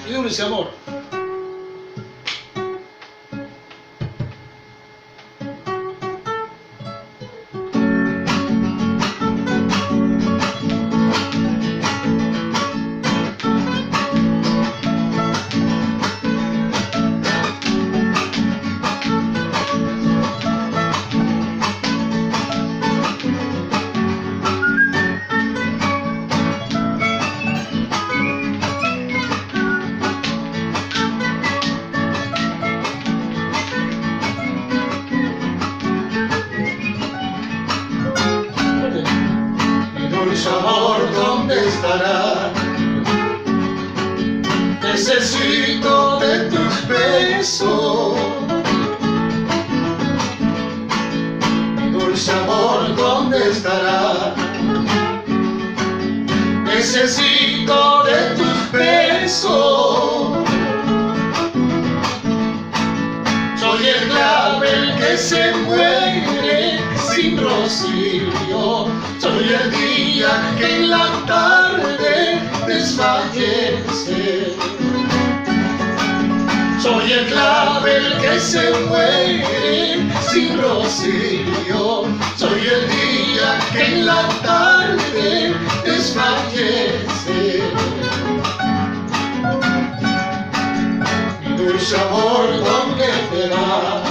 y dulce amor. Dulce amor, ¿dónde estará? Necesito de tus besos. Mi dulce amor, ¿dónde estará? Necesito de tus besos. Soy el clavel que se muere sin rocío. Soy el día que en la tarde desfallece. Soy el clavel que se muere sin rocío. Soy el día que en la tarde desfallece. Mi dulce amor, ¿dónde te vas?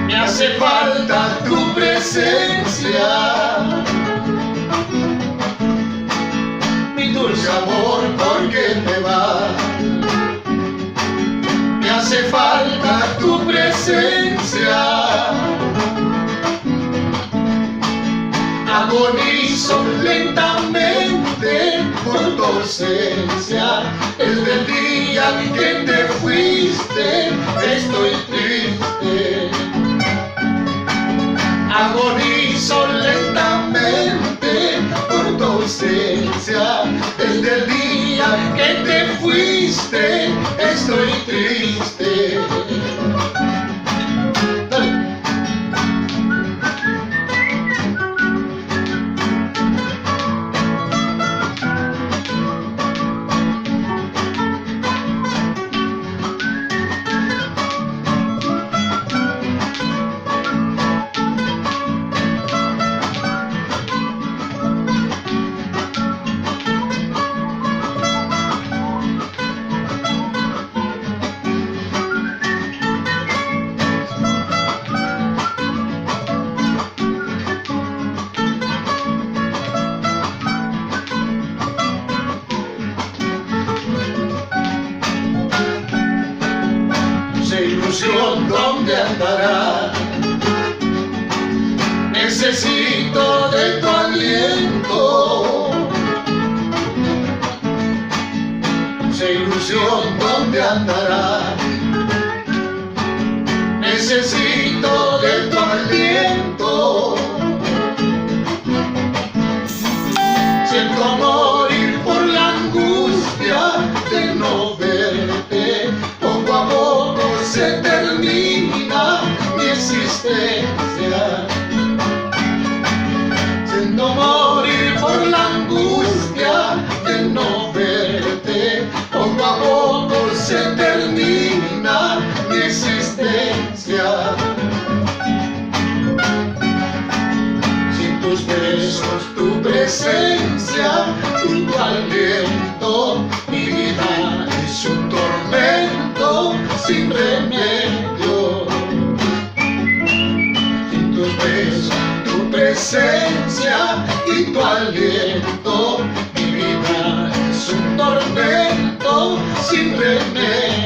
Me hace falta tu presencia. Mi dulce amor, ¿por qué te vas? Me hace falta tu presencia. Agonizo lentamente por tu ausencia. Desde el día que te fuiste estoy triste. Agonizo lentamente por tu ausencia. Desde el día que te fuiste estoy triste. Ilusión, ¿dónde andará? Necesito de tu aliento. Esa ilusión, ¿dónde andará? Necesito de tu aliento. Siento morir por la angustia de no verte. Poco a poco se termina mi existencia. Siento morir por la angustia de no verte. Poco a poco se termina mi existencia. Sin tus besos, tu presencia y tu aliento, mi vida es un tormento sin remedio. Sin tus besos, tu presencia y tu aliento, mi vida es un tormento sin remedio.